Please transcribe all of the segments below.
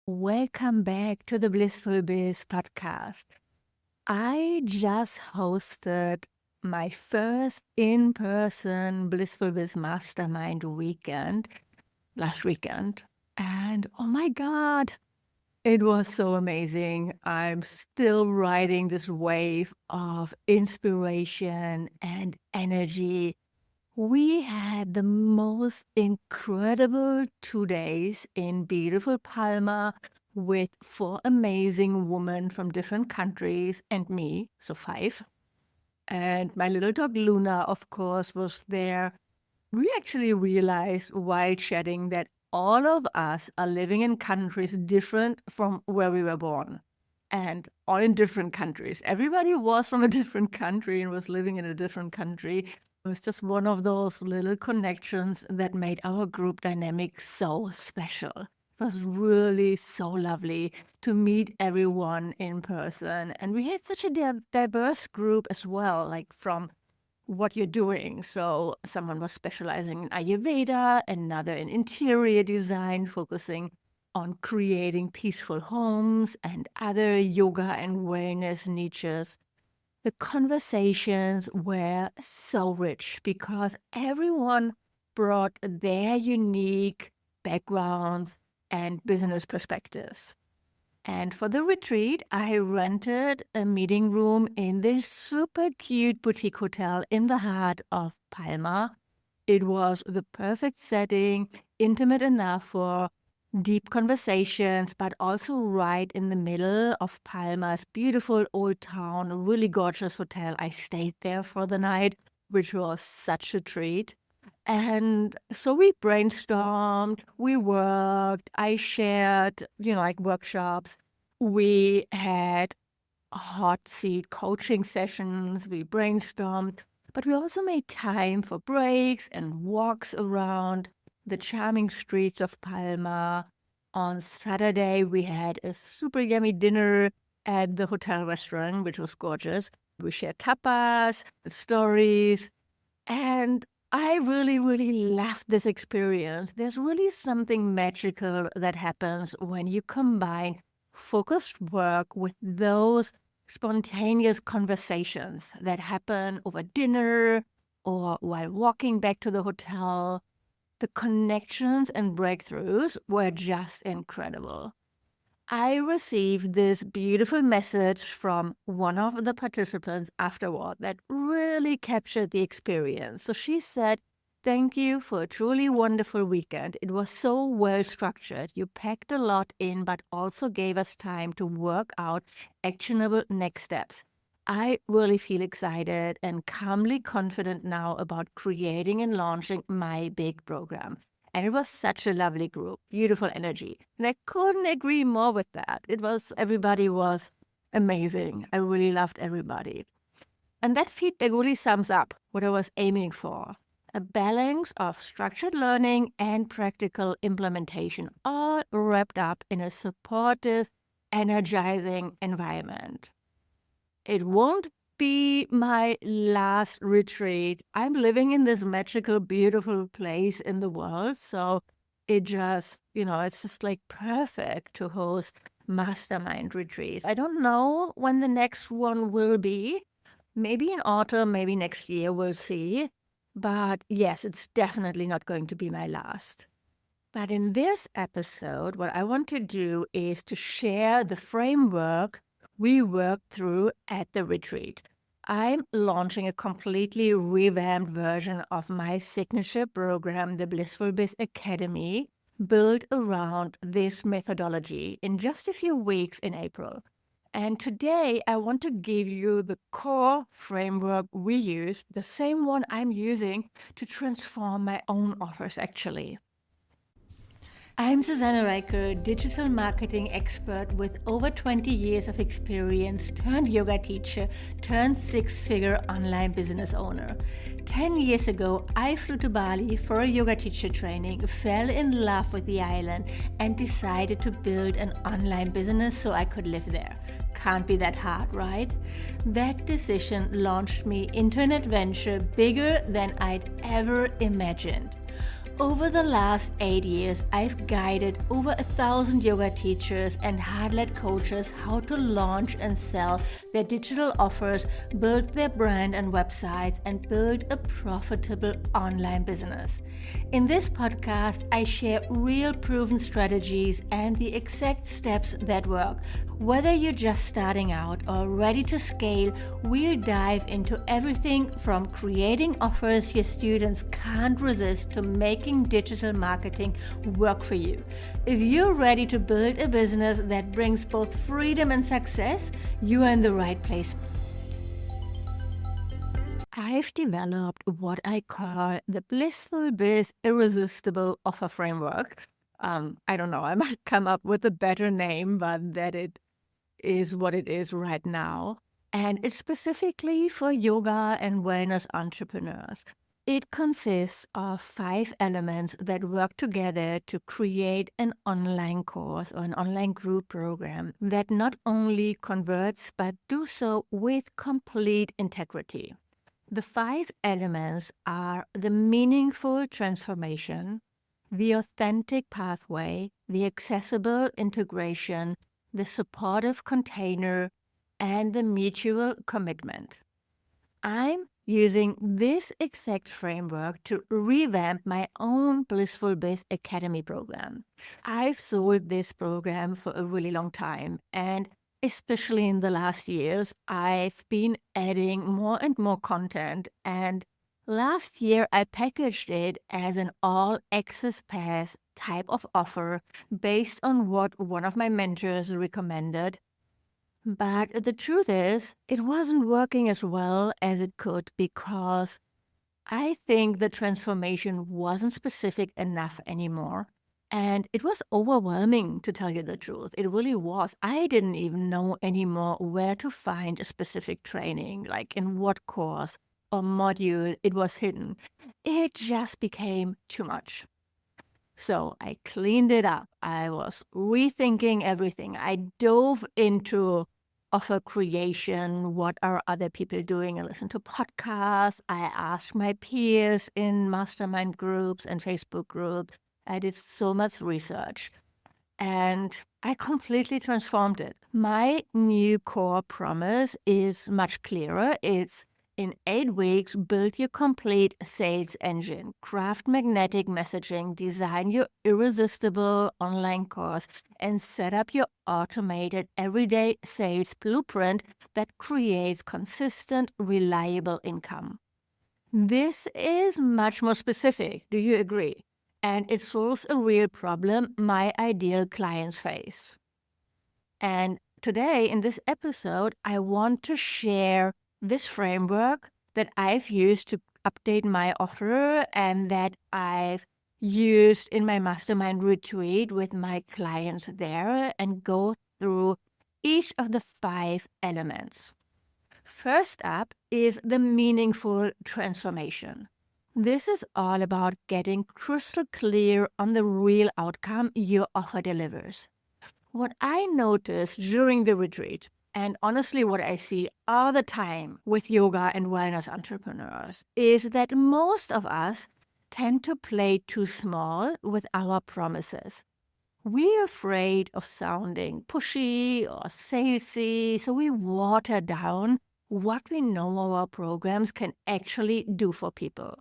Welcome back to the Blissful Biz podcast. I just hosted my first in-person Blissful Biz Mastermind Weekend last weekend. And oh my God, it was so amazing. I'm still riding this wave of inspiration and energy. We had the most incredible 2 days in beautiful Palma with 4 amazing women from different countries and me, so 5. And my little dog Luna, of course, was there. We actually realized while chatting that all of us are living in countries different from where we were born. And all in different countries. Everybody was from a different country and was living in a different country. It was just one of those little connections that made our group dynamic so special. It was really so lovely to meet everyone in person. And we had such a diverse group as well, like from what you're doing. So someone was specializing in Ayurveda, another in interior design, focusing on creating peaceful homes, and other yoga and wellness niches. The conversations were so rich because everyone brought their unique backgrounds and business perspectives. And for the retreat, I rented a meeting room in this super cute boutique hotel in the heart of Palma. It was the perfect setting, intimate enough for deep conversations, but also right in the middle of Palma's beautiful old town, a really gorgeous hotel. I stayed there for the night, which was such a treat. And so we brainstormed, we worked, I shared, like workshops. We had hot seat coaching sessions, we brainstormed, but we also made time for breaks and walks around the charming streets of Palma. On Saturday, we had a super yummy dinner at the hotel restaurant, which was gorgeous. We shared tapas, stories, and I really, really loved this experience. There's really something magical that happens when you combine focused work with those spontaneous conversations that happen over dinner or while walking back to the hotel. The connections and breakthroughs were just incredible. I received this beautiful message from one of the participants afterward that really captured the experience. So she said, "Thank you for a truly wonderful weekend. It was so well structured. You packed a lot in, but also gave us time to work out actionable next steps. I really feel excited and calmly confident now about creating and launching my big program." And it was such a lovely group, beautiful energy. And I couldn't agree more with that. Everybody was amazing. I really loved everybody. And that feedback really sums up what I was aiming for. A balance of structured learning and practical implementation, all wrapped up in a supportive, energizing environment. It won't be my last retreat. I'm living in this magical, beautiful place in the world. So it's just like perfect to host mastermind retreats. I don't know when the next one will be. Maybe in autumn, maybe next year, we'll see. But yes, it's definitely not going to be my last. But in this episode, what I want to do is to share the framework we worked through at the retreat. I'm launching a completely revamped version of my signature program, the Blissful Biz Academy, built around this methodology in just a few weeks in April. And today I want to give you the core framework we use, the same one I'm using to transform my own offers actually. I'm Susanne Reicher, digital marketing expert with over 20 years of experience, turned yoga teacher, turned six-figure online business owner. 10 years ago, I flew to Bali for a yoga teacher training, fell in love with the island, and decided to build an online business so I could live there. Can't be that hard, right? That decision launched me into an adventure bigger than I'd ever imagined. Over the last 8 years, I've guided over 1,000 yoga teachers and heart-led coaches how to launch and sell their digital offers, build their brand and websites, and build a profitable online business. In this podcast, I share real proven strategies and the exact steps that work. Whether you're just starting out or ready to scale, we'll dive into everything from creating offers your students can't resist to making digital marketing work for you. If you're ready to build a business that brings both freedom and success, you are in the right place. I've developed what I call the Blissful Biz Irresistible Offer Framework. I don't know, I might come up with a better name, but that it is what it is right now. And it's specifically for yoga and wellness entrepreneurs. It consists of 5 elements that work together to create an online course or an online group program that not only converts, but do so with complete integrity. The 5 elements are the meaningful transformation, the authentic pathway, the accessible integration, the supportive container, and the mutual commitment. I'm using this exact framework to revamp my own Blissful Biz Academy program. I've sold this program for a really long time, and especially in the last years, I've been adding more and more content. And last year, I packaged it as an all-access pass type of offer based on what one of my mentors recommended. But the truth is, it wasn't working as well as it could because I think the transformation wasn't specific enough anymore. And it was overwhelming, to tell you the truth. It really was. I didn't even know anymore where to find a specific training, like in what course or module it was hidden. It just became too much. So I cleaned it up. I was rethinking everything. I dove into offer creation. What are other people doing? I listened to podcasts. I asked my peers in mastermind groups and Facebook groups. I did so much research and I completely transformed it. My new core promise is much clearer. It's in 8 weeks, build your complete sales engine, craft magnetic messaging, design your irresistible online course, and set up your automated everyday sales blueprint that creates consistent, reliable income. This is much more specific. Do you agree? And it solves a real problem my ideal clients face. And today, in this episode, I want to share this framework that I've used to update my offer and that I've used in my mastermind retreat with my clients there and go through each of the 5 elements. First up is the meaningful transformation. This is all about getting crystal clear on the real outcome your offer delivers. What I noticed during the retreat, and honestly what I see all the time with yoga and wellness entrepreneurs, is that most of us tend to play too small with our promises. We're afraid of sounding pushy or salesy, so we water down what we know our programs can actually do for people.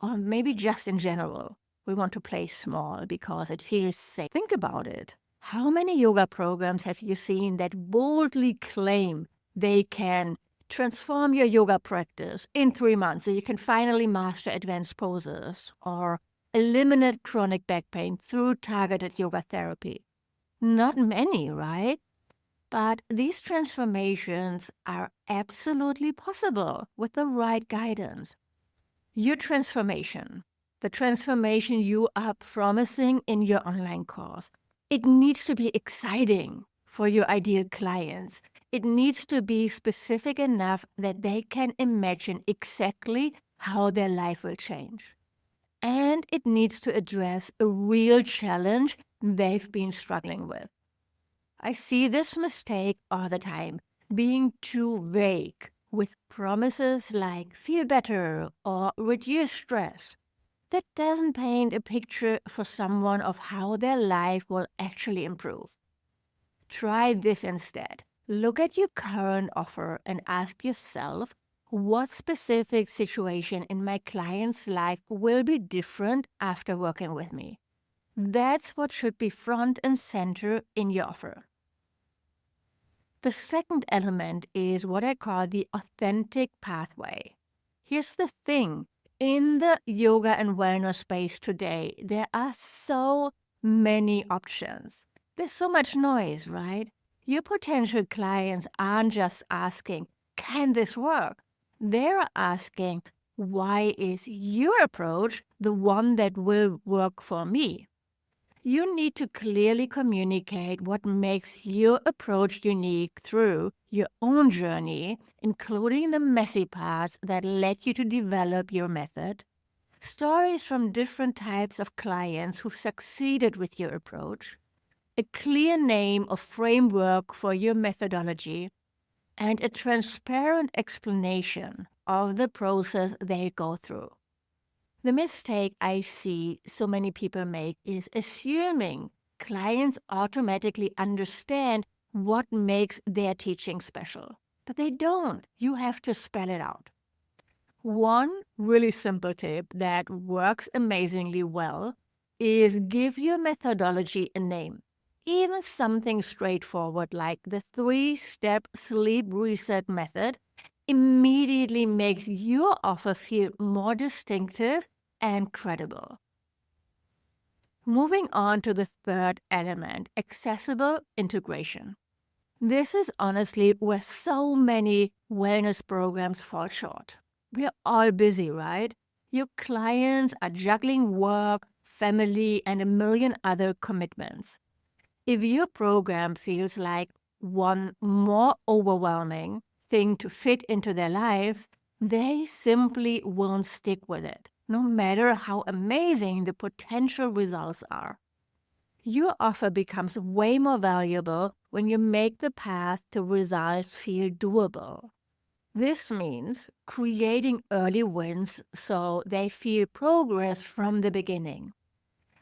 Or maybe just in general, we want to play small because it feels safe. Think about it. How many yoga programs have you seen that boldly claim they can transform your yoga practice in 3 months so you can finally master advanced poses or eliminate chronic back pain through targeted yoga therapy? Not many, right? But these transformations are absolutely possible with the right guidance. Your transformation, the transformation you are promising in your online course, it needs to be exciting for your ideal clients. It needs to be specific enough that they can imagine exactly how their life will change. And it needs to address a real challenge they've been struggling with. I see this mistake all the time, being too vague with promises like feel better or reduce stress. that doesn't paint a picture for someone of how their life will actually improve. Try this instead. Look at your current offer and ask yourself, what specific situation in my client's life will be different after working with me? That's what should be front and center in your offer. The second element is what I call the authentic pathway. Here's the thing. In the yoga and wellness space today, there are so many options. There's so much noise, right? Your potential clients aren't just asking, can this work? They're asking, why is your approach the one that will work for me? You need to clearly communicate what makes your approach unique through your own journey, including the messy parts that led you to develop your method, stories from different types of clients who succeeded with your approach, a clear name or framework for your methodology, and a transparent explanation of the process they go through. The mistake I see so many people make is assuming clients automatically understand what makes their teaching special. But they don't. You have to spell it out. One really simple tip that works amazingly well is give your methodology a name. Even something straightforward like the 3-step sleep reset method immediately makes your offer feel more distinctive and credible. Moving on to the third element, accessible integration. This is honestly where so many wellness programs fall short. We're all busy, right? Your clients are juggling work, family, and a million other commitments. If your program feels like one more overwhelming thing to fit into their lives, they simply won't stick with it, no matter how amazing the potential results are. Your offer becomes way more valuable when you make the path to results feel doable. This means creating early wins so they feel progress from the beginning,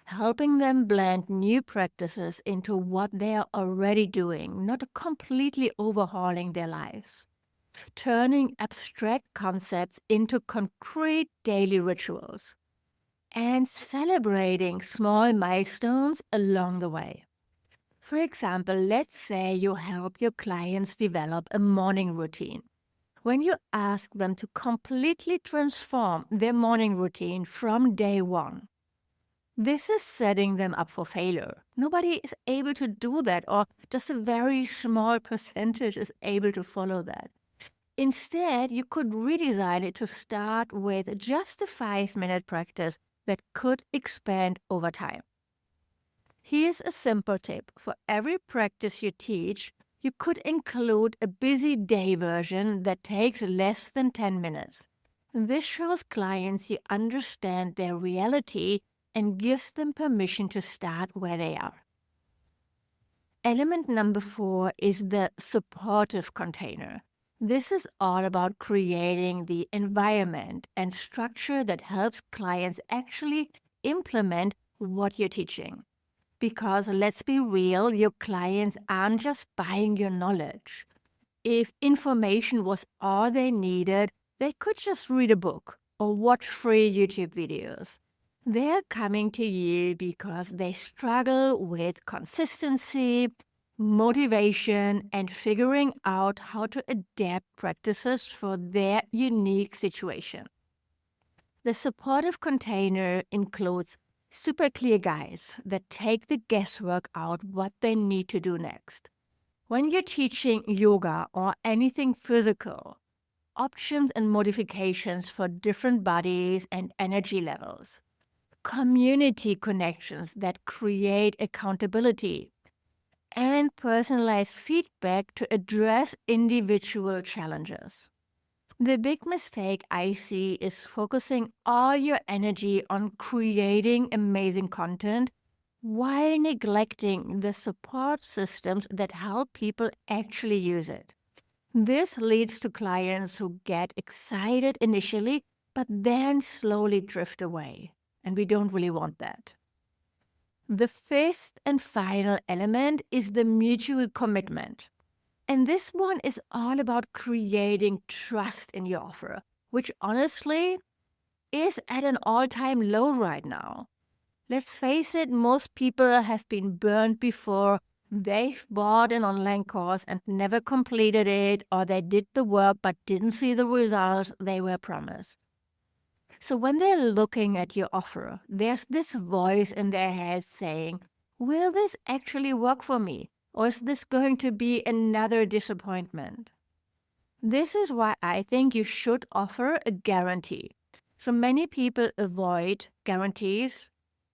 helping them blend new practices into what they are already doing, not completely overhauling their lives, turning abstract concepts into concrete daily rituals, and celebrating small milestones along the way. For example, let's say you help your clients develop a morning routine. When you ask them to completely transform their morning routine from day one, this is setting them up for failure. Nobody is able to do that, or just a very small percentage is able to follow that. Instead, you could redesign it to start with just a 5-minute practice that could expand over time. Here's a simple tip. For every practice you teach, you could include a busy day version that takes less than 10 minutes. This shows clients you understand their reality and gives them permission to start where they are. Element number 4 is the supportive container. This is all about creating the environment and structure that helps clients actually implement what you're teaching. Because let's be real, your clients aren't just buying your knowledge. If information was all they needed, they could just read a book or watch free YouTube videos. They're coming to you because they struggle with consistency, motivation, and figuring out how to adapt practices for their unique situation. The supportive container includes super clear guides that take the guesswork out what they need to do next. When you're teaching yoga or anything physical, options and modifications for different bodies and energy levels, community connections that create accountability, and personalized feedback to address individual challenges. The big mistake I see is focusing all your energy on creating amazing content while neglecting the support systems that help people actually use it. This leads to clients who get excited initially, but then slowly drift away. and we don't really want that. The fifth and final element is the mutual commitment. And this one is all about creating trust in your offer, which honestly is at an all-time low right now. Let's face it, most people have been burned before. They've bought an online course and never completed it, or they did the work but didn't see the results they were promised. So when they're looking at your offer, there's this voice in their head saying, will this actually work for me? Or is this going to be another disappointment? This is why I think you should offer a guarantee. So many people avoid guarantees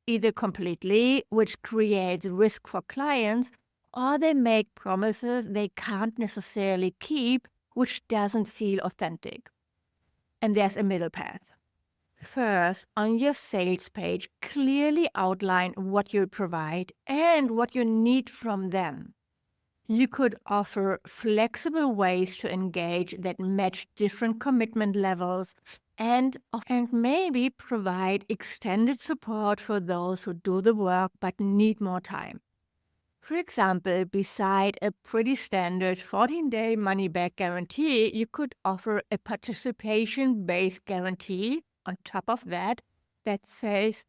either completely, which creates risk for clients, or they make promises they can't necessarily keep, which doesn't feel authentic. And there's a middle path. First, on your sales page, clearly outline what you provide and what you need from them. You could offer flexible ways to engage that match different commitment levels and maybe provide extended support for those who do the work but need more time. For example, beside a pretty standard 14-day money-back guarantee, you could offer a participation-based guarantee on top of that says,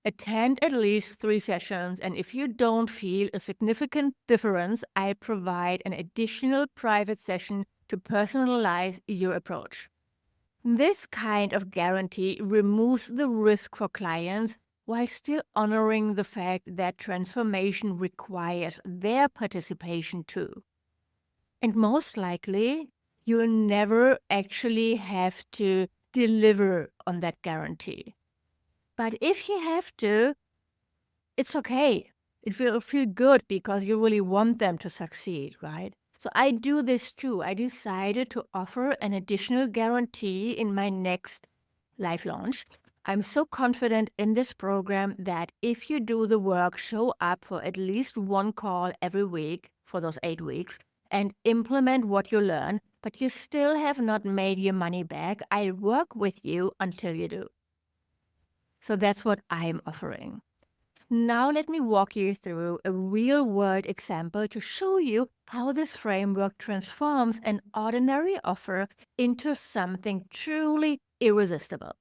attend at least 3 sessions, and if you don't feel a significant difference, I provide an additional private session to personalize your approach. This kind of guarantee removes the risk for clients while still honoring the fact that transformation requires their participation too. And most likely, you'll never actually have to deliver on that guarantee. But if you have to, it's okay. It will feel good because you really want them to succeed, right? So I do this too. I decided to offer an additional guarantee in my next live launch. I'm so confident in this program that if you do the work, show up for at least 1 call every week for those 8 weeks, and implement what you learn, but you still have not made your money back, I'll work with you until you do. So that's what I'm offering. Now let me walk you through a real-world example to show you how this framework transforms an ordinary offer into something truly irresistible.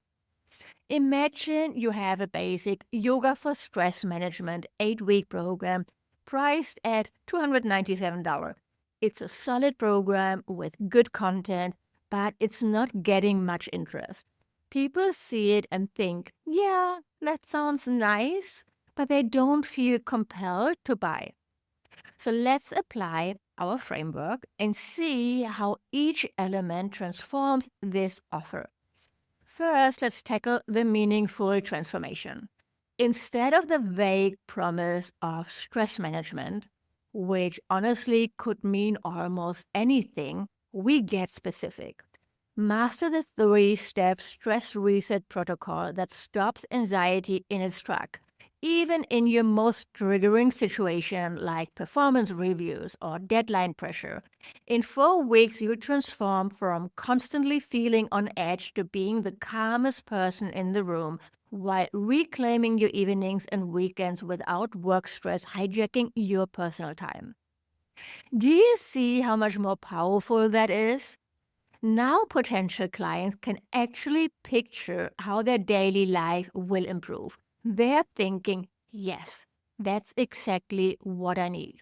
Imagine you have a basic Yoga for Stress Management 8-week program priced at $297. It's a solid program with good content, but it's not getting much interest. People see it and think, yeah, that sounds nice, but they don't feel compelled to buy. So let's apply our framework and see how each element transforms this offer. First, let's tackle the meaningful transformation. Instead of the vague promise of stress management, which honestly could mean almost anything, we get specific. Master the 3-step stress reset protocol that stops anxiety in its track, even in your most triggering situation like performance reviews or deadline pressure. In 4 weeks, you'll transform from constantly feeling on edge to being the calmest person in the room while reclaiming your evenings and weekends without work stress hijacking your personal time. Do you see how much more powerful that is? Now potential clients can actually picture how their daily life will improve. They're thinking, yes, that's exactly what I need.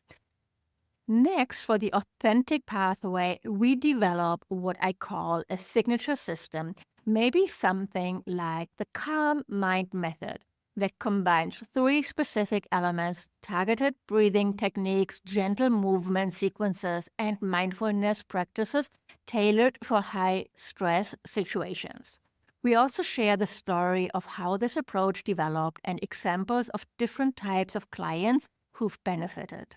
Next, for the authentic pathway, we develop what I call a signature system, maybe something like the Calm Mind Method that combines 3 specific elements: targeted breathing techniques, gentle movement sequences, and mindfulness practices tailored for high-stress situations. We also share the story of how this approach developed and examples of different types of clients who've benefited.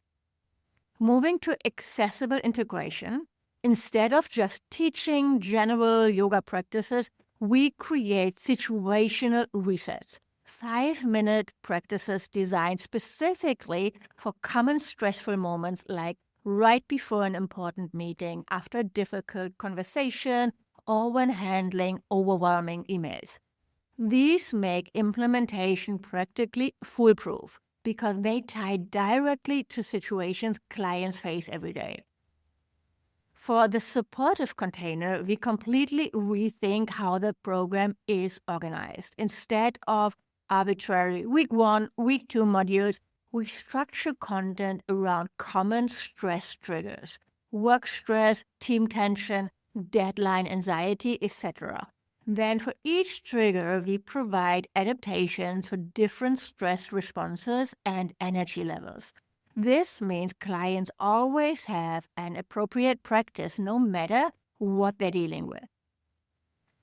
Moving to accessible integration, instead of just teaching general yoga practices, we create situational resets. 5-minute practices designed specifically for common stressful moments like right before an important meeting, after a difficult conversation, or when handling overwhelming emails. These make implementation practically foolproof because they tie directly to situations clients face every day. For the supportive container, we completely rethink how the program is organized. Instead of arbitrary week 1, week 2 modules, we structure content around common stress triggers, work stress, team tension, deadline anxiety, etc. Then for each trigger, we provide adaptations for different stress responses and energy levels. This means clients always have an appropriate practice no matter what they're dealing with.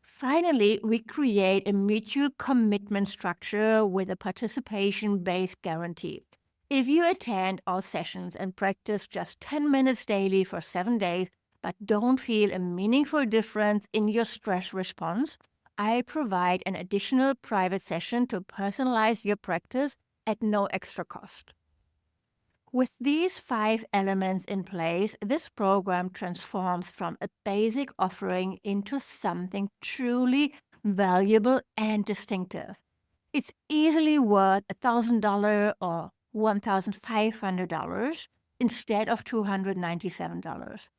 Finally, we create a mutual commitment structure with a participation-based guarantee. If you attend all sessions and practice just 10 minutes daily for 7 days, but don't feel a meaningful difference in your stress response, I provide an additional private session to personalize your practice at no extra cost. With these 5 elements in place, this program transforms from a basic offering into something truly valuable and distinctive. It's easily worth $1,000 or $1,500 instead of $297,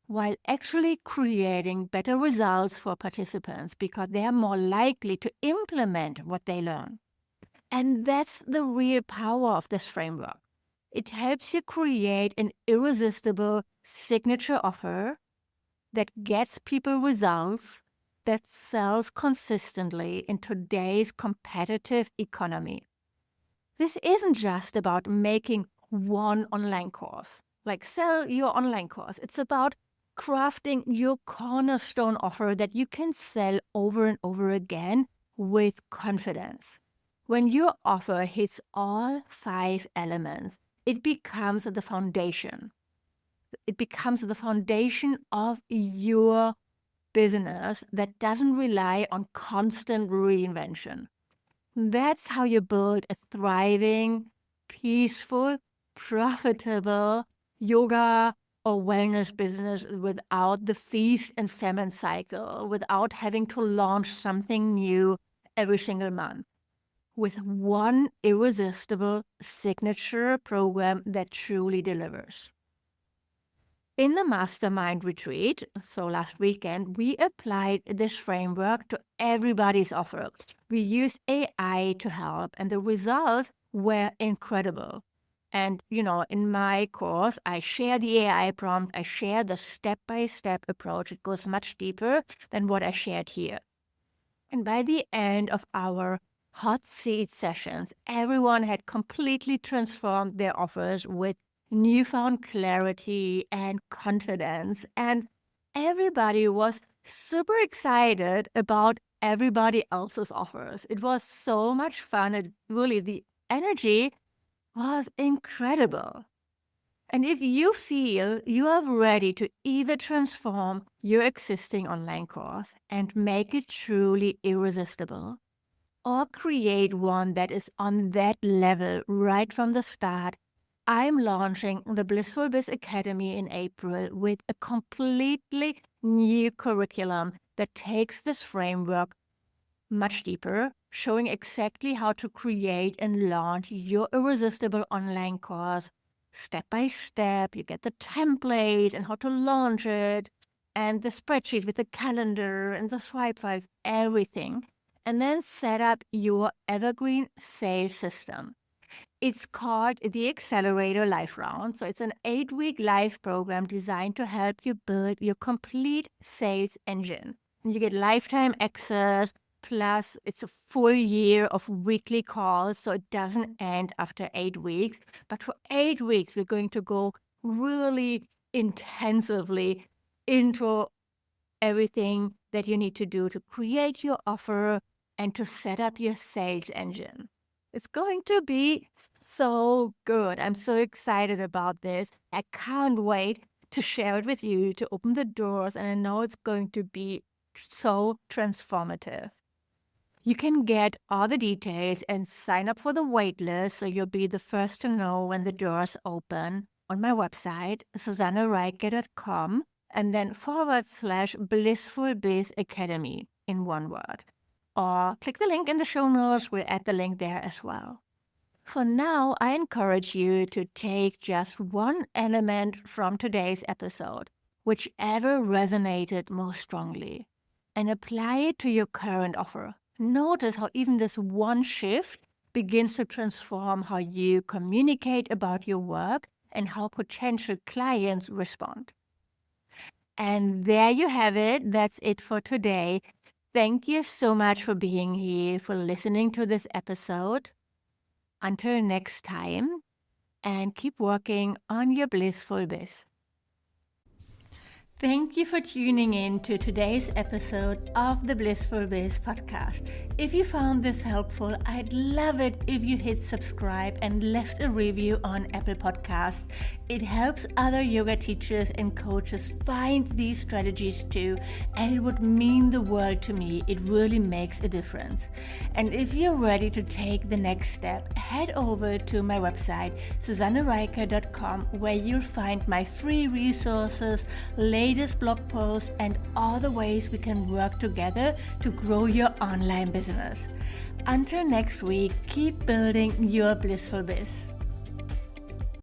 while actually creating better results for participants because they are more likely to implement what they learn. And that's the real power of this framework. It helps you create an irresistible signature offer that gets people results, that sells consistently in today's competitive economy. This isn't just about making one online course, like sell your online course. It's about crafting your cornerstone offer that you can sell over and over again with confidence. When your offer hits all 5 elements, it becomes the foundation. It becomes the foundation of your business that doesn't rely on constant reinvention. That's how you build a thriving, peaceful, profitable yoga or wellness business without the feast and famine cycle, without having to launch something new every single month, with one irresistible signature program that truly delivers. In the mastermind retreat, so last weekend, we applied this framework to everybody's offer. We used AI to help, and the results were incredible. And, in my course, I share the AI prompt, I share the step-by-step approach. It goes much deeper than what I shared here. And by the end of our hot seat sessions, everyone had completely transformed their offers with newfound clarity and confidence. And everybody was super excited about everybody else's offers. It was so much fun. The energy was incredible. And if you feel you are ready to either transform your existing online course and make it truly irresistible, or create one that is on that level right from the start, I'm launching the Blissful Biz Academy in April with a completely new curriculum that takes this framework much deeper, showing exactly how to create and launch your irresistible online course step by step. You get the template and how to launch it, and the spreadsheet with the calendar and the swipe files, everything. And then set up your evergreen sales system. It's called the Accelerator Live Round. So it's an 8-week live program designed to help you build your complete sales engine. And you get lifetime access, plus it's a full year of weekly calls, so it doesn't end after 8 weeks. But for 8 weeks, we're going to go really intensively into everything that you need to do to create your offer and to set up your sales engine. It's going to be so good. I'm so excited about this. I can't wait to share it with you, to open the doors, and I know it's going to be so transformative. You can get all the details and sign up for the waitlist so you'll be the first to know when the doors open on my website, susannereike.com, and then /Blissful Biz Academy in one word. or click the link in the show notes. We'll add the link there as well. For now, I encourage you to take just one element from today's episode, whichever resonated most strongly, and apply it to your current offer. Notice how even this one shift begins to transform how you communicate about your work and how potential clients respond. And there you have it. That's it for today. Thank you so much for being here, for listening to this episode. Until next time, and keep working on your blissful biz. Thank you for tuning in to today's episode of the Blissful Biz podcast. If you found this helpful, I'd love it if you hit subscribe and left a review on Apple Podcasts. It helps other yoga teachers and coaches find these strategies too, and it would mean the world to me. It really makes a difference. And if you're ready to take the next step, head over to my website, susannereiker.com, where you'll find my free resources, latest blog posts, and all the ways we can work together to grow your online business. Until next week, keep building your blissful biz.